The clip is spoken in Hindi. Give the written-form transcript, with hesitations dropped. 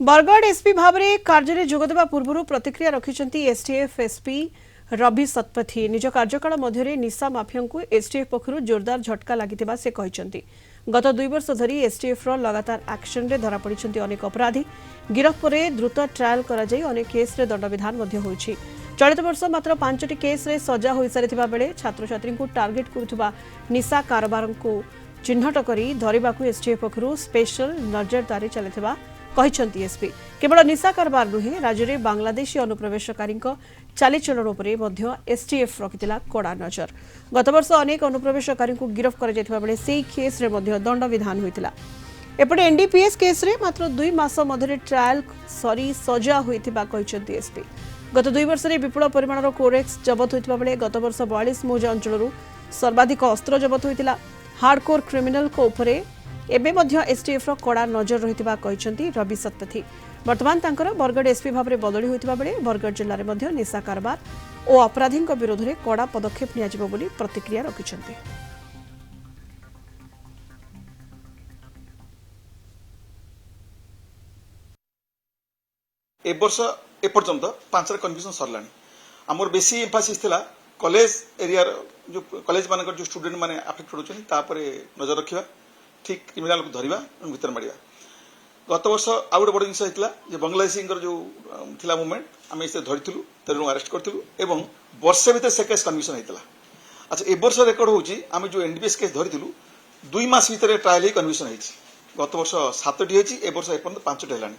बरगढ़ एसपी भाव में कार्य में जोगदेवा पूर्व प्रतिक्रिया रखिंट एसटीएफ एसपी रवि शतपथी। निज कार्यकाल मध्य निशा माफिया को एसटीएफ पक्षर जोरदार झटका लगी से कहते गत 2 वर्ष धरी एसटीएफ लगातार एक्शन रे धरा पड़ी अनेक अपराधी। गिरफ पर द्रुत ट्रायल कर अनेक केस रे दंड विधान होइछि। चलित वर्ष मात्र 5टी केस रे सजा हो सारी बेले छात्र छात्री को टार्गेट करुवा निशा कारोबार को चिन्हट कर धरने को एसटीएफ पक्षर स्पेशल नजरदारी चलता कहते एसपी। केवल निशा कारोबार नुहे राज्य में बांग्लादेशी अनुप्रवेशकारी चालीचलन उपर एसटीएफ रखिथिला कड़ा नजर। गत वर्ष अनेक अनुप्रवेशकारी को गिरफ कर बेले से केस रे दंड विधान होता। एपटे एनडीपीएस केस रे मात्र 2 मास मध्य ट्रायल सरी सजा होता कहते एसपी। गत 2 वर्ष में विपुल परिमाणर कोरेक्स जबत होता बेले गत वर्ष 42 मौजा अंचल सर्वाधिक अस्त्र जबत होता। हार्डकोर क्रिमिनाल को उपरे एबे मध्य एसटीएफ कड़ा नजर रहितबा कहते रवि शतपथी। वर्तमान तांकर बरगढ़ एसपी भाव में बदली होता बेले बरगढ़ जिले में मध्य निशा कारोबार और अपराधी विरोध में कड़ा पदक्षेप नियाजिबो बोली प्रतिक्रिया रखिछन्ते। ए वर्ष एपर्यंत 5 कन्विक्शन सरलानी। आमर बेसी एम्फासिस थिला कॉलेज एरिया जो कॉलेज मानकर जो स्टूडेंट माने अफेक्टेड होचनी तापरे नजर रखिबा, ठीक क्रिमिनाल को धरवा भीतर मारिया। गत वर्ष आउ गोटे बड़ जिन होता बांग्लादेशी जो थिला मूवमेंट आम इसे धरलु तेणु अरेस्ट करूँ और वर्षे भर से केस कन्विक्शन होता। अच्छा ए वर्ष रेकर्ड होची आम जो एनडीपीएस केस धरलु 2 मास भितर ट्रायल कन्विक्शन होती। गत वर्ष 7टी होती, ए वर्ष एपर्यंत 5टी है।